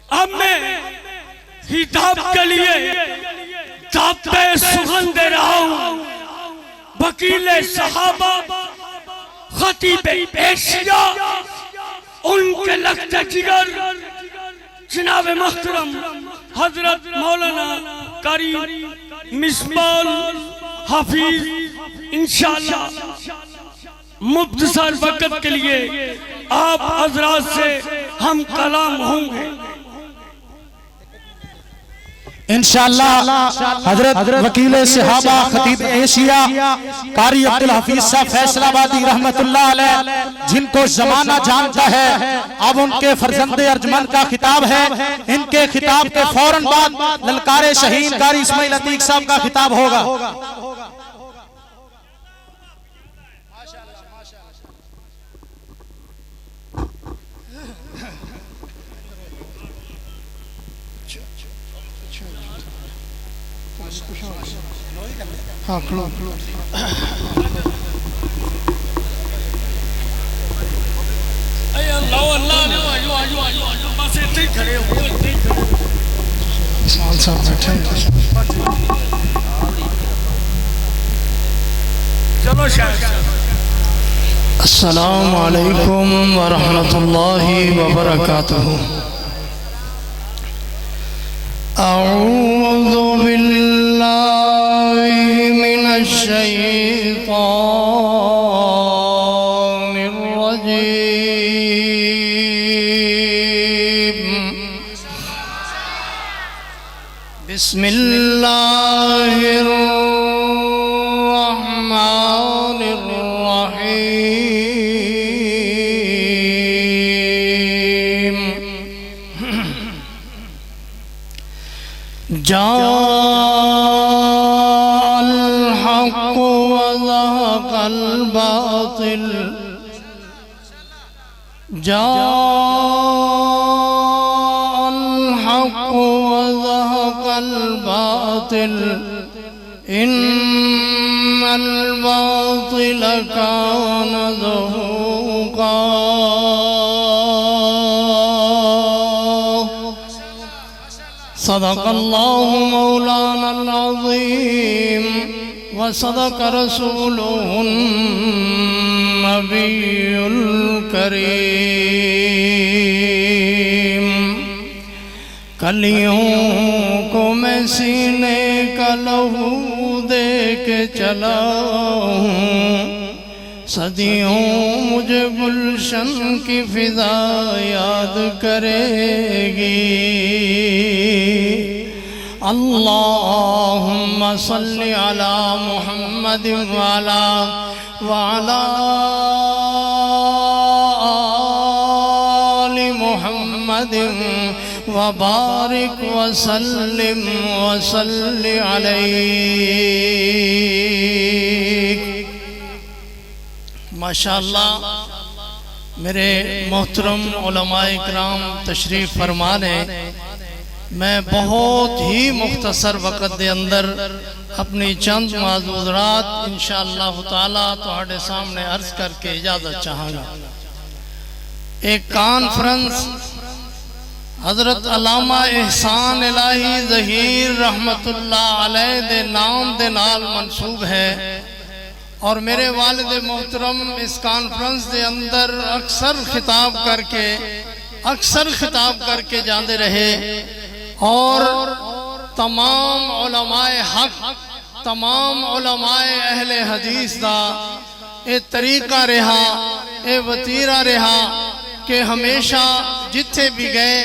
اب میں خطاب کے لیے تابع سخن دے رہا ہوں وکیل صحابہ خطیب ایشیا ان کے لخت جگر جناب محترم حضرت مولانا قاری مصباح حفیظ انشاءاللہ مختصر وقت کے لیے آپ حضرات سے ہم کلام ہوں گے انشاءاللہ حضرت وکیل صحابہ خطیب ایشیا قاری عبدالحفیظ صاحب فیصل آبادی رحمت اللہ علیہ جن کو زمانہ جانتا ہے اب ان کے فرزند ارجمند کا خطاب ہے. ان کے خطاب کے فوراً بعد للکار شہین قاری اسماعیل عتیق صاحب کا خطاب ہوگا. ہاں کھلو اے اللہ اللہ آجو بس اتنے ہی کھڑے ہو اسماعیل صاحب بیٹھے ہیں. چلو شاید السلام علیکم ورحمۃ اللہ وبرکاتہ. اعوذ باللہ من الشیطان الرجیم. بسم اللہ الرحمن الرحیم. جاء الحق وزهق الباطل. جاء الحق وزهق الباطل إن الباطل كان زهوقا. صدق اللہ مولانا العظیم وصدق رسوله النبی الکریم. کلیوں کو میں سینے کا لہو دے کے چلا ہوں. صدیوں مجھے گلشن کی فضا یاد کرے گی. اللہم صلی علی محمد وعلی آل محمد وبارک وسلم وصلی علیہ. ماشاءاللہ میرے محترم علماء اکرام تشریف فرمانے. میں بہت ہی مختصر وقت دے اندر اپنی چند معذورات انشاءاللہ تعالیٰ تہاڈے سامنے عرض کر کے اجازت چاہاں گا. ایک کانفرنس حضرت علامہ احسان الہی ظہیر رحمت اللہ علیہ دے نام دے نال منصوب ہے اور میرے والد محترم اس کانفرنس دے اندر اکثر خطاب کر کے جاندے رہے اور تمام علماء حق تمام علماء اہل حدیث دا اے طریقہ رہا اے وطیرہ رہا کہ ہمیشہ جتھے بھی گئے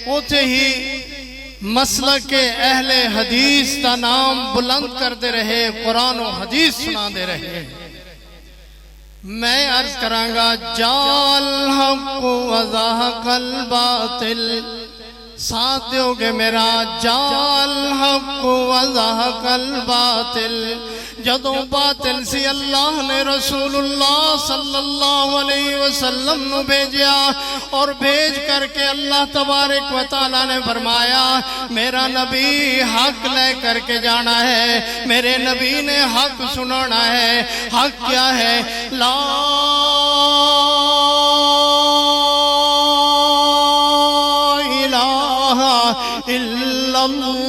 اوتھے ہی مسلک اہل حدیث دا نام بلند کردے رہے قرآن و حدیث سنا دے رہے. میں عرض کرانگا جاء الحق وزهق الباطل. ساتھ دیو گے میرا جاء الحق وزهق الباطل. جدوں باطل سی اللہ نے رسول اللہ صلی اللہ علیہ وسلم نو بھیجیا اور بھیج کر کے اللہ تبارک و تعالیٰ نے فرمایا میرا نبی حق لے کر کے جانا ہے. میرے نبی نے حق سنانا ہے. حق کیا ہے؟ لا الہ الا اللہ.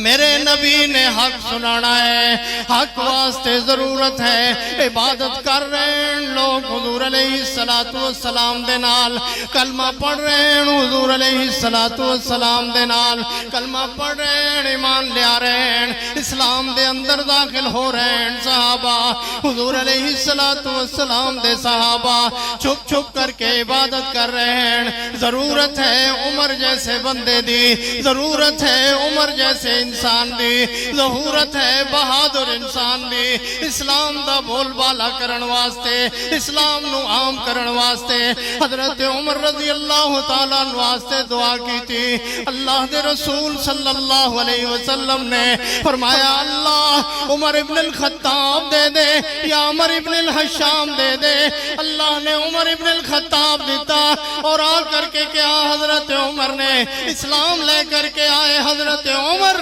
میرے نبی نے حق سنانا ہے، حق واسطے ضرورت ہے. عبادت کر رہے ہیں لوگ حضور علیہ السلام دے نال، کلمہ پڑھ رہے ہیں حضور علیہ السلام دے نال، کلمہ پڑھ رہے ہیں، ایمان لے آ رہے ہیں، اسلام دے اندر داخل ہو رہے ہیں. صحابہ حضور علیہ السلام دے صحابہ چھپ چھپ کر کے عبادت کر رہے ہیں. ضرورت ہے عمر جیسے بندے دی، ضرورت ہے عمر جیسے انسان دی، ضرورت ہے بہادر انسان دی. اسلام دا بول بالا کرن واسطے، اسلام نو عام کرن واسطے حضرت عمر رضی اللہ تعالیٰ عنہ واسطے دعا کی تھی. اللہ دے رسول صلی اللہ علیہ وسلم نے فرمایا اللہ عمر ابن الخطاب دے دے یا عمر ابن الحشام دے دے. اللہ نے عمر ابن الخطاب دیتا اور آ کر کے کیا حضرت عمر نے اسلام لے کر کے آئے. حضرت عمر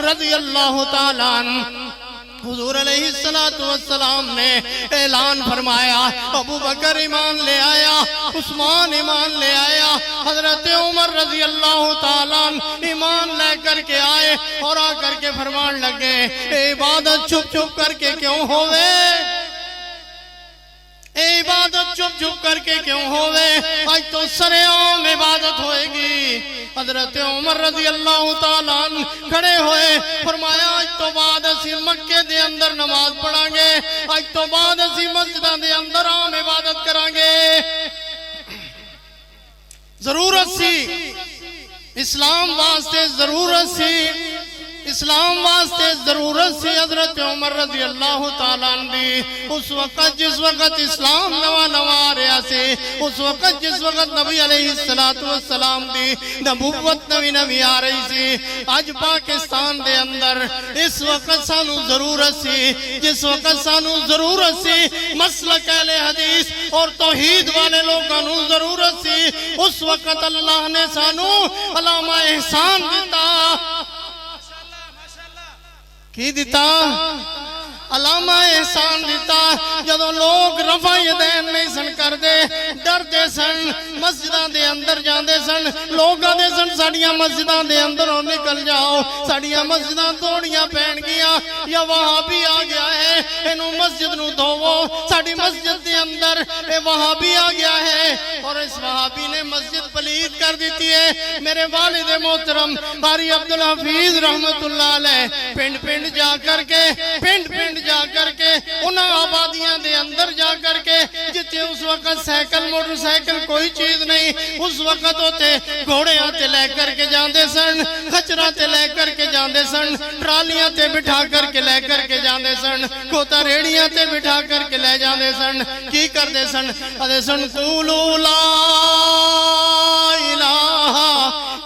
رضی اللہ تعالیٰ عنہ حضور علیہ السلام نے اعلان فرمایا، ابو بکر ایمان لے آیا، عثمان ایمان لے آیا، حضرت عمر رضی اللہ تعالیٰ عنہ ایمان لے کر کے آئے اور آ کر کے فرمان لگے عبادت چھپ چھپ کر کے کیوں ہوئے، عبادت چھپ چھپ کر کے کیوں ہوئے، آج تو سرعام عبادت ہوئے گی. حضرت عمر رضی اللہ تعالیٰ عنہ کھڑے ہوئے، فرمایا آج تو بعد اسی مکے دے اندر نماز پڑھیں گے، آج تو بعد اسی مسجدہ دے اندر عام عبادت کریں گے. ضرورت سی اسلام واسطے، ضرورت سی اسلام واسطے، ضرورت سی حضرت عمر رضی اللہ تعالیٰ عنہ دی. اس وقت جس وقت اسلام نوا نوا آ رہا سی، اس وقت جس وقت نبی علیہ السلام دی نبوت نوی نوی آ رہی سی. آج پاکستان دے اندر اس وقت سانو ضرورت سی، جس وقت سانو ضرورت سی مسلک اہل حدیث اور توحید والے لوگوں نو ضرورت سی، اس وقت اللہ نے سانو علامہ احسان دیتا. کی دیتا؟ علامہ احسان دیتا. جدو لوگ رفع یدین نہیں سن کر دے، ڈر دے سن، مسجدان دے اندر جان دے سن، لوگاں دے سن ساڑیاں مسجدان دے اندر اور نکل جاؤ، ساڑیاں مسجدان توڑیاں پہن گیا، یا وہابی آ گیا ہے انہوں مسجد نو دھوو، ساڑی مسجد دے اندر وہابی آ گیا ہے اور اس وہابی نے مسجد پلید کر دیتی ہے. میرے والد محترم قاری عبدالحفیظ رحمت اللہ علیہ پنڈ پنڈ جا کر کے جا کر کے انہاں آبادیاں دے اندر جا کر کے جتے اس وقت سائیکل موٹر سائیکل کوئی چیز نہیں، اس وقت ہوتے گھوڑے آتے لے کر کے جاندے سن، خچرہ تے لے کر کے جاندے سن، ٹرالیاں تے بٹھا کر کے لے کر کے جاندے سن، کوتا ریڑیاں تے بٹھا کر کے لے جاندے سن. کی کر دے سن؟ ادھے سن قولوا لا الہ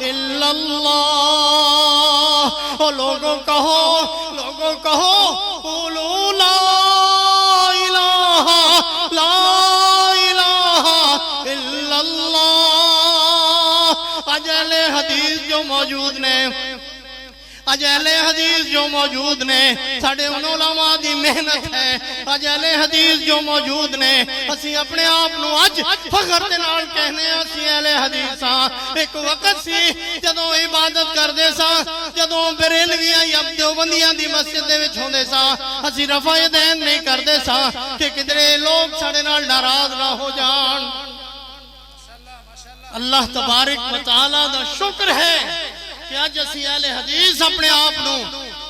الا اللہ. لوگوں کہو قولوا لا الہ الا اللہ. اہل حدیث جو موجود نے، اہل حدیث جو موجود نے، ساڑھے ان علماء دی محنت ہے. اہل حدیث جو موجود نے، اسی اپنے آپ نو اج فخر دے نال کہنے اسی اہل حدیث ہاں. ایک وقت سی جدوں عبادت کر دے سا، جدوں بریلویاں یا دیوبندیاں دی مسجد دے وچ ہوندے سا، اسی رفع یدین نہیں کر دے سا کہ کدھرے لوگ ساڑھے نال ناراض نہ ہو جان. اللہ تبارک و تعالیٰ دا شکر ہے کہ آج اسی اہل حدیث اپنے آپ نو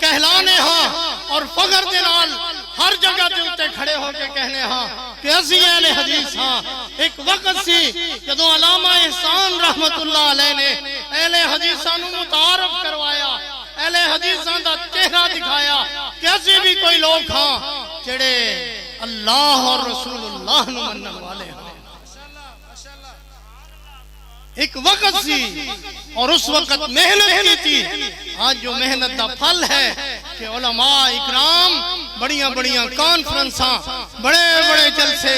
کہلانے ہاں اور فخر دے نال ہر جگہ دے اتے کھڑے ہو کے کہنے ہاں کہ اسی اہل حدیث ہاں. ایک وقت سی جدو علامہ احسان رحمت اللہ علیہ نے اہل حدیثاں نو متعارف کروایا، اہل حدیثاں دا چہرہ دکھایا کہ اسی بھی کوئی لوگ ہاں جڑے اللہ اور رسول اللہ نو منن والے ہاں. ایک وقت سی اور اس وقت محنت کی تھی. آج جو محنت دا پھل ہے کہ علماء اکرام بڑیاں بڑیاں کانفرنساں، بڑے بڑے جلسے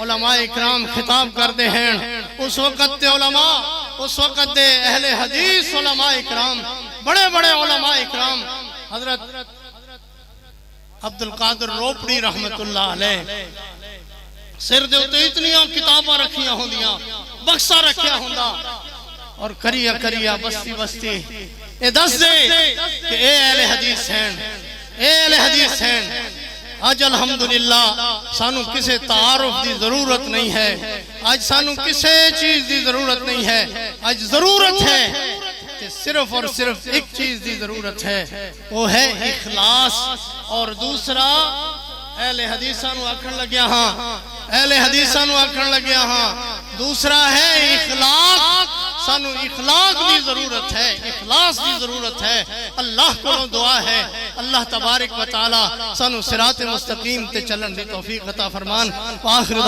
علماء اکرام خطاب کرتے ہیں. اس وقت دے علماء، اس وقت دے اہل حدیث علماء اکرام، بڑے بڑے علماء اکرام، حضرت عبدالقادر روپڑی رحمت اللہ علیہ، سر دے اتنے اتنیاں کتاباں رکھیاں ہوندیاں بکسا رکھیا ہوندا اور کریا بستی بستی اے دس دے کہ اے اہل حدیث ہیں اے اہل حدیث ہیں آج الحمدللہ سانو کسے تعارف دی ضرورت نہیں ہے آج سانو کسے چیز دی ضرورت نہیں ہے آج ضرورت ہے کہ صرف اور صرف ایک چیز دی ضرورت ہے وہ ہے اخلاص اور دوسرا اہل حدیثاں نو آکھن لگیا ہاں اہل حدیثاں نو آکھن لگیا ہاں دوسرا ہے اخلاق سانو اخلاق دی ضرورت ہے اخلاص دی ضرورت ہے اللہ کو دعا ہے اللہ تبارک و تعالی سانو صراط مستقیم تے چلن دی توفیق عطا فرمان وآخر